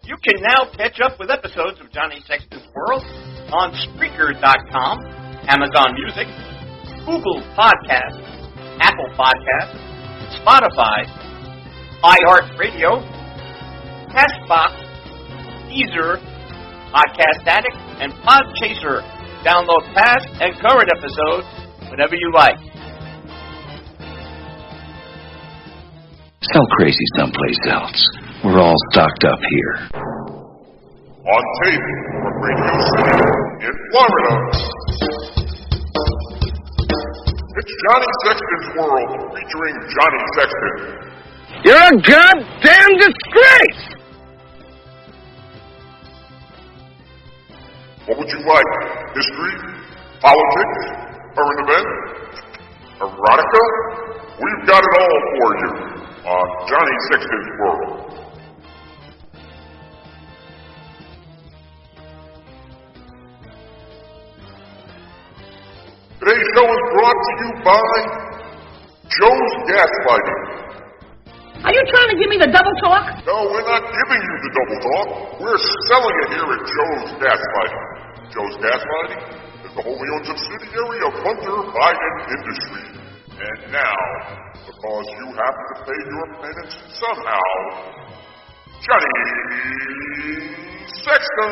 You can now catch up with episodes of Johnny Sexton's World on Spreaker.com, Amazon Music, Google Podcasts, Apple Podcasts, Spotify, iHeartRadio, CastBox, Deezer, Podcast Addict, and Podchaser. Download past and current episodes whenever you like. Sell crazy someplace else. We're all stocked up here. On tape from Radio City in Florida, it's Johnny Sexton's World featuring Johnny Sexton. You're a goddamn disgrace! What would you like? History? Politics? Current events? Erotica? We've got it all for you on Johnny Sexton's World. Today's show is brought to you by Joe's Gaslighting. Are you trying to give me the double talk? No, we're not giving you the double talk. We're selling it here at Joe's Gaslighting. Joe's Gaslighting is the wholly owned subsidiary of Hunter Biden Industries. And now, because you have to pay your penance somehow, Johnny Sexton.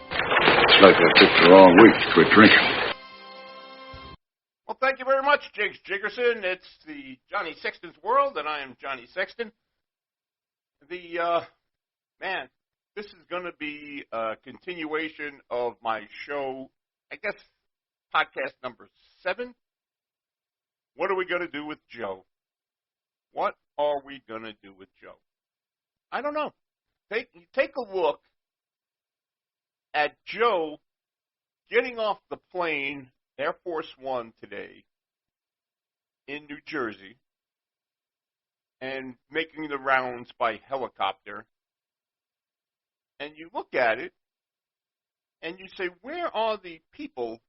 Looks like I picked the wrong week to quit drinking. Well, thank you very much, Jakes Jiggerson. It's the Johnny Sexton's World, and I am Johnny Sexton. Man, this is going to be a continuation of my show, I guess, podcast number 7. What are we going to do with Joe? What are we going to do with Joe? I don't know. Take a look at Joe getting off the plane, Air Force One, today in New Jersey and making the rounds by helicopter. And you look at it and you say, where are the people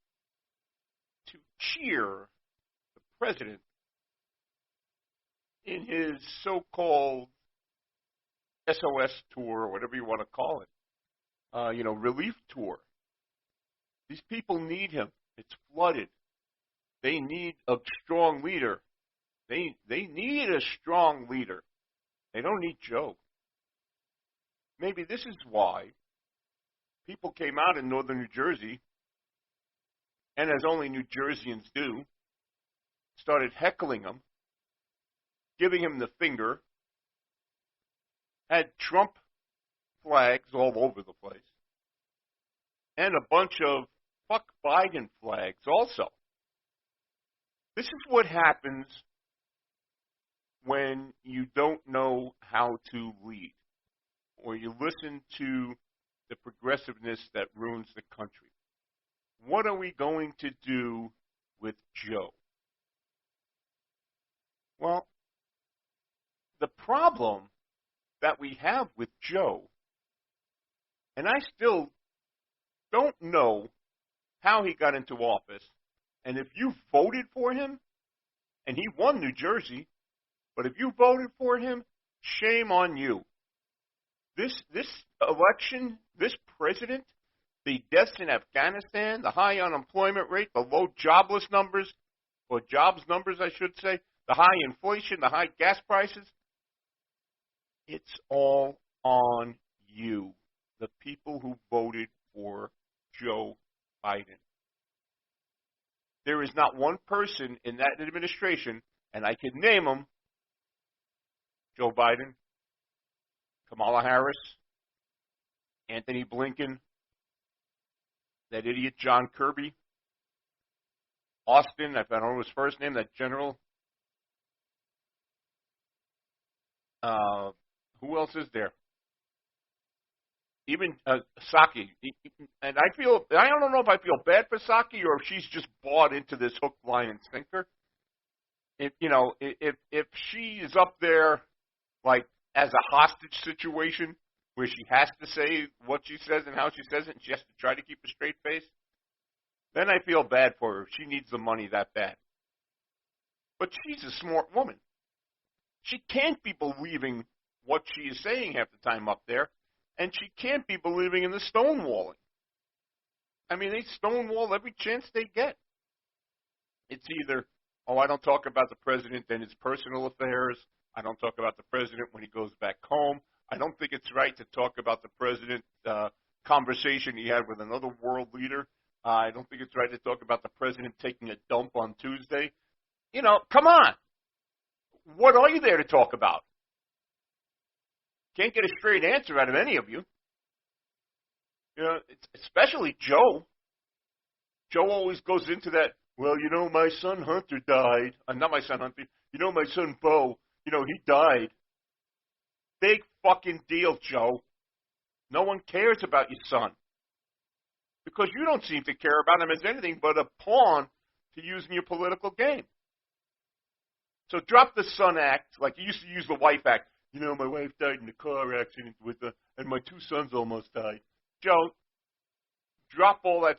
to cheer the president in his so-called SOS tour, or whatever you want to call it, relief tour? These people need him. It's flooded. They need a strong leader. They need a strong leader. They don't need Joe. Maybe this is why people came out in northern New Jersey, and as only New Jerseyans do, started heckling him, giving him the finger, had Trump flags all over the place, and a bunch of fuck Biden flags also. This is what happens when you don't know how to lead, or you listen to the progressiveness that ruins the country. What are we going to do with Joe? Well, the problem that we have with Joe, and I still don't know how he got into office, and if you voted for him, and he won New Jersey, but if you voted for him, shame on you. This election, this president, the deaths in Afghanistan, the high unemployment rate, the low jobless numbers, or jobs numbers, I should say, the high inflation, the high gas prices, it's all on you, the people who voted for Joe Biden. There is not one person in that administration, and I can name them: Joe Biden, Kamala Harris, Anthony Blinken, that idiot John Kirby, Austin, I don't know his first name, that general. Who else is there? Even Psaki. And I don't know if I feel bad for Psaki or if she's just bought into this hook, line, and sinker. If she is up there like as a hostage situation where she has to say what she says and how she says it, and she has to try to keep a straight face, then I feel bad for her. She needs the money that bad. But she's a smart woman. She can't be believing what she is saying half the time up there. and she can't be believing in the stonewalling. I mean, they stonewall every chance they get. It's either, oh, I don't talk about the president and his personal affairs. I don't talk about the president when he goes back home. I don't think it's right to talk about the president conversation he had with another world leader. I don't think it's right to talk about the president taking a dump on Tuesday. You know, come on. What are you there to talk about? Can't get a straight answer out of any of you. You know, especially Joe. Joe always goes into that, well, you know, my son Hunter died. Not my son Hunter. You know, my son Bo, you know, he died. Big fucking deal, Joe. No one cares about your son. Because you don't seem to care about him as anything but a pawn to use in your political game. So drop the son act, like you used to use the wife act. You know, my wife died in a car accident and my two sons almost died. Joe, drop all that,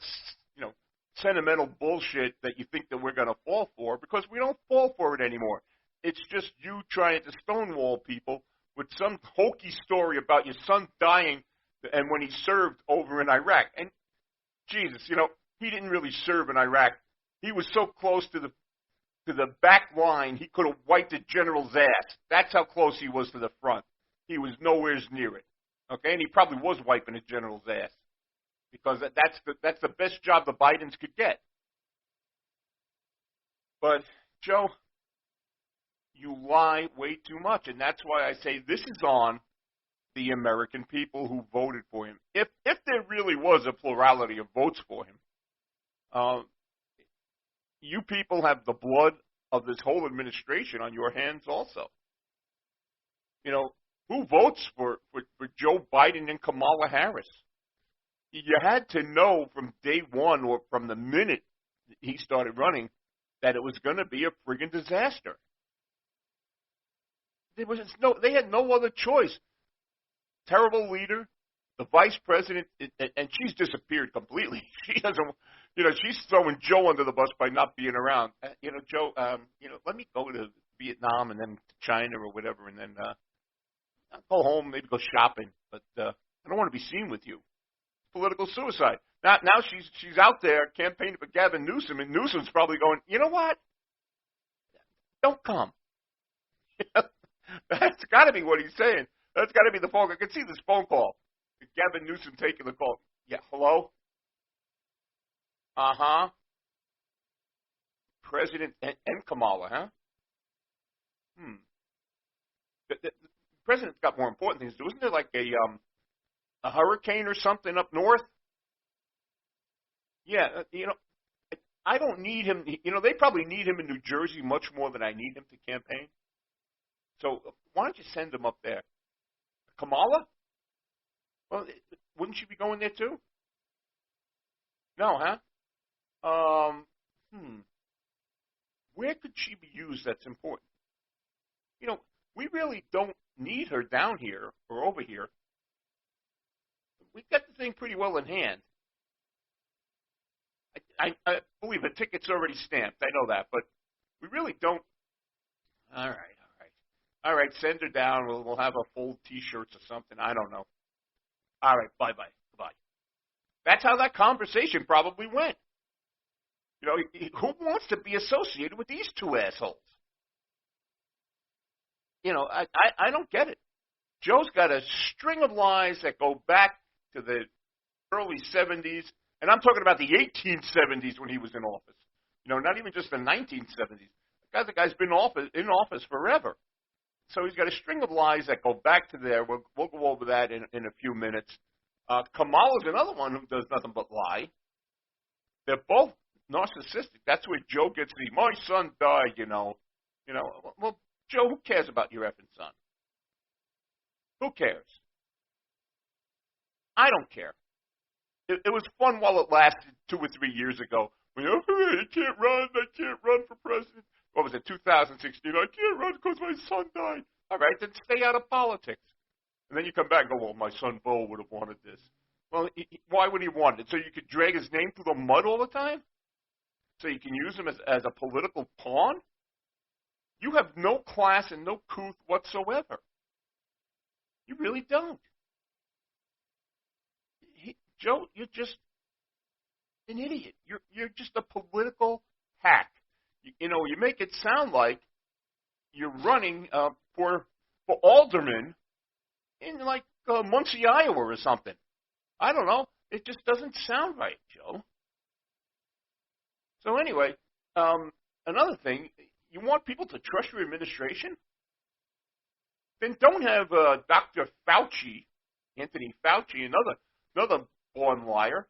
you know, sentimental bullshit that you think that we're going to fall for, because we don't fall for it anymore. It's just you trying to stonewall people with some hokey story about your son dying and when he served over in Iraq. And Jesus, you know, he didn't really serve in Iraq. He was so close to the back line, he could have wiped the general's ass. That's how close he was to the front. He was nowhere near it. Okay, and he probably was wiping the general's ass because that's the best job the Bidens could get. But Joe, you lie way too much, and that's why I say this is on the American people who voted for him. If there really was a plurality of votes for him, you people have the blood of this whole administration on your hands also. You know, who votes for Joe Biden and Kamala Harris? You had to know from day one or from the minute he started running that it was going to be a friggin' disaster. They had no other choice. Terrible leader, the vice president, and she's disappeared completely. She doesn't, you know, she's throwing Joe under the bus by not being around. You know, Joe, you know, let me go to Vietnam and then to China or whatever, and then I'll go home, maybe go shopping, but I don't want to be seen with you. Political suicide. Now she's out there campaigning for Gavin Newsom, and Newsom's probably going, you know what? Don't come. That's got to be what he's saying. That's got to be the phone. I can see this phone call. Gavin Newsom taking the call. Yeah, hello? Uh-huh. President and Kamala, huh? The president's got more important things to do. Isn't there like a hurricane or something up north? Yeah, you know, I don't need him. You know, they probably need him in New Jersey much more than I need him to campaign. So why don't you send him up there? Kamala? Well, wouldn't she be going there too? No, huh? Where could she be used that's important? You know, we really don't need her down here or over here. We've got the thing pretty well in hand. I believe the ticket's already stamped. I know that, but we really don't. All right, send her down. We'll have her fold T-shirts or something. I don't know. All right, bye-bye. Goodbye. That's how that conversation probably went. You know, who wants to be associated with these two assholes? You know, I don't get it. Joe's got a string of lies that go back to the early 70s, and I'm talking about the 1870s when he was in office. You know, not even just the 1970s. The guy's been in office forever. So he's got a string of lies that go back to there. We'll go over that in a few minutes. Kamala's another one who does nothing but lie. They're both narcissistic. That's where Joe gets my son died, you know. Well, Joe, who cares about your effing son? Who cares? I don't care. It was fun while it lasted 2 or 3 years ago. When I can't run for president. What was it, 2016? I can't run because my son died. All right, then stay out of politics. And then you come back and go, well, my son Bo would have wanted this. Well, why would he want it? So you could drag his name through the mud all the time? So you can use him as a political pawn? You have no class and no couth whatsoever. You really don't. Joe, you're just an idiot. You're just a political hack. You make it sound like you're running for alderman in like Muncie, Iowa or something. I don't know. It just doesn't sound right, Joe. So anyway, another thing, you want people to trust your administration? Then don't have Dr. Fauci, Anthony Fauci, another born liar,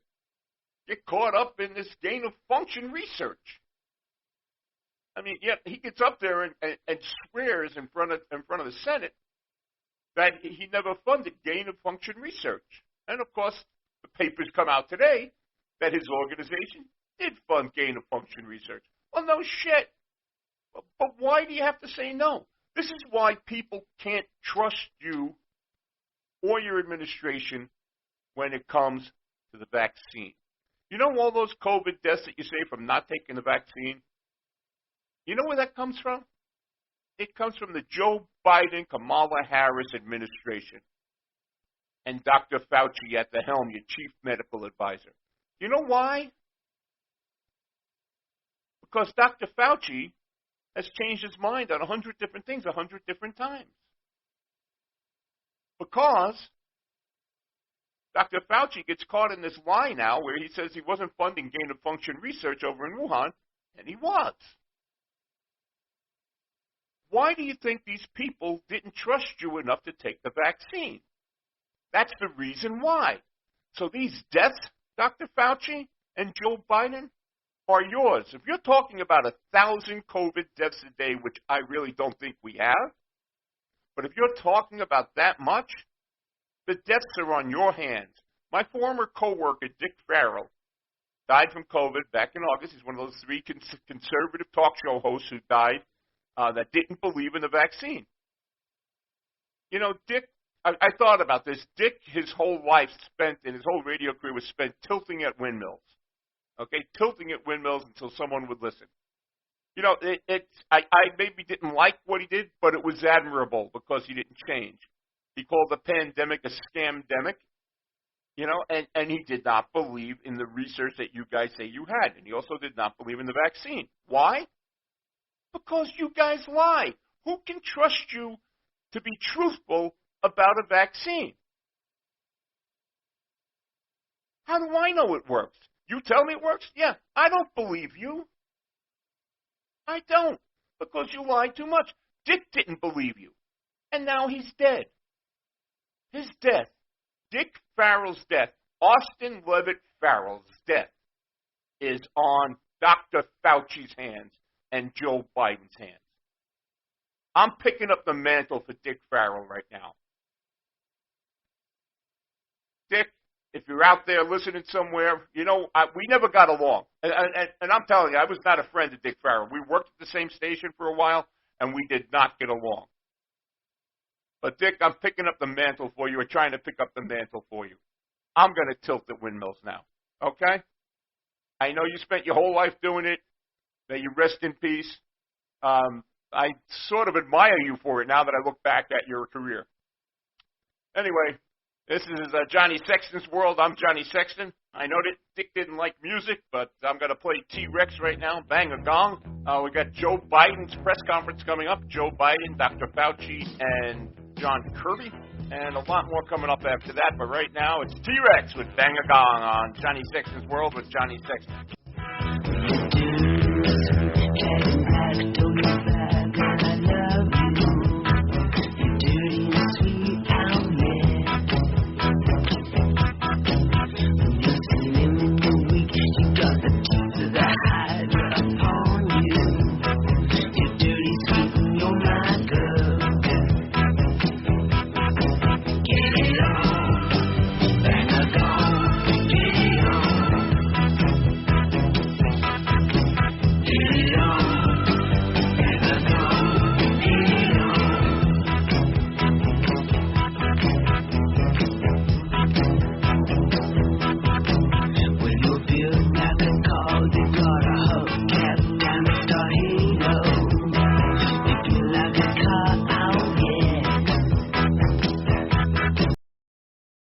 get caught up in this gain-of-function research. I mean, yeah, he gets up there and swears in front of the Senate that he never funded gain-of-function research. And, of course, the papers come out today that his organization did fund gain-of-function research. Well, no shit. But why do you have to say no? This is why people can't trust you or your administration when it comes to the vaccine. You know all those COVID deaths that you say from not taking the vaccine? You know where that comes from? It comes from the Joe Biden, Kamala Harris administration and Dr. Fauci at the helm, your chief medical advisor. You know why? Because Dr. Fauci has changed his mind on 100 different things 100 different times. Because Dr. Fauci gets caught in this lie now where he says he wasn't funding gain-of-function research over in Wuhan, and he was. Why do you think these people didn't trust you enough to take the vaccine? That's the reason why. So these deaths, Dr. Fauci and Joe Biden, are yours. If you're talking about 1,000 COVID deaths a day, which I really don't think we have, but if you're talking about that much, the deaths are on your hands. My former coworker, Dick Farrell, died from COVID back in August. He's one of those 3 conservative talk show hosts who died that didn't believe in the vaccine. You know, Dick, I thought about this. Dick, his whole life spent, and his whole radio career was spent tilting at windmills. Okay, tilting at windmills until someone would listen. You know, I maybe didn't like what he did, but it was admirable because he didn't change. He called the pandemic a scamdemic, you know, and he did not believe in the research that you guys say you had. And he also did not believe in the vaccine. Why? Because you guys lie. Who can trust you to be truthful about a vaccine? How do I know it works? You tell me it works? Yeah, I don't believe you. I don't, because you lied too much. Dick didn't believe you, and now he's dead. His death, Dick Farrell's death, Austin Levitt Farrell's death, is on Dr. Fauci's hands and Joe Biden's hands. I'm picking up the mantle for Dick Farrell right now. Dick, if you're out there listening somewhere, you know, we never got along. And I'm telling you, I was not a friend of Dick Farrell. We worked at the same station for a while, and we did not get along. But, Dick, I'm picking up the mantle for you, or trying to pick up the mantle for you. I'm going to tilt at windmills now, okay? I know you spent your whole life doing it. May you rest in peace. I sort of admire you for it now that I look back at your career. Anyway, this is Johnny Sexton's World. I'm Johnny Sexton. I know that Dick didn't like music, but I'm going to play T-Rex right now, Bang a Gong. We got Joe Biden's press conference coming up. Joe Biden, Dr. Fauci, and John Kirby. And a lot more coming up after that. But right now, it's T-Rex with Bang a Gong on Johnny Sexton's World with Johnny Sexton.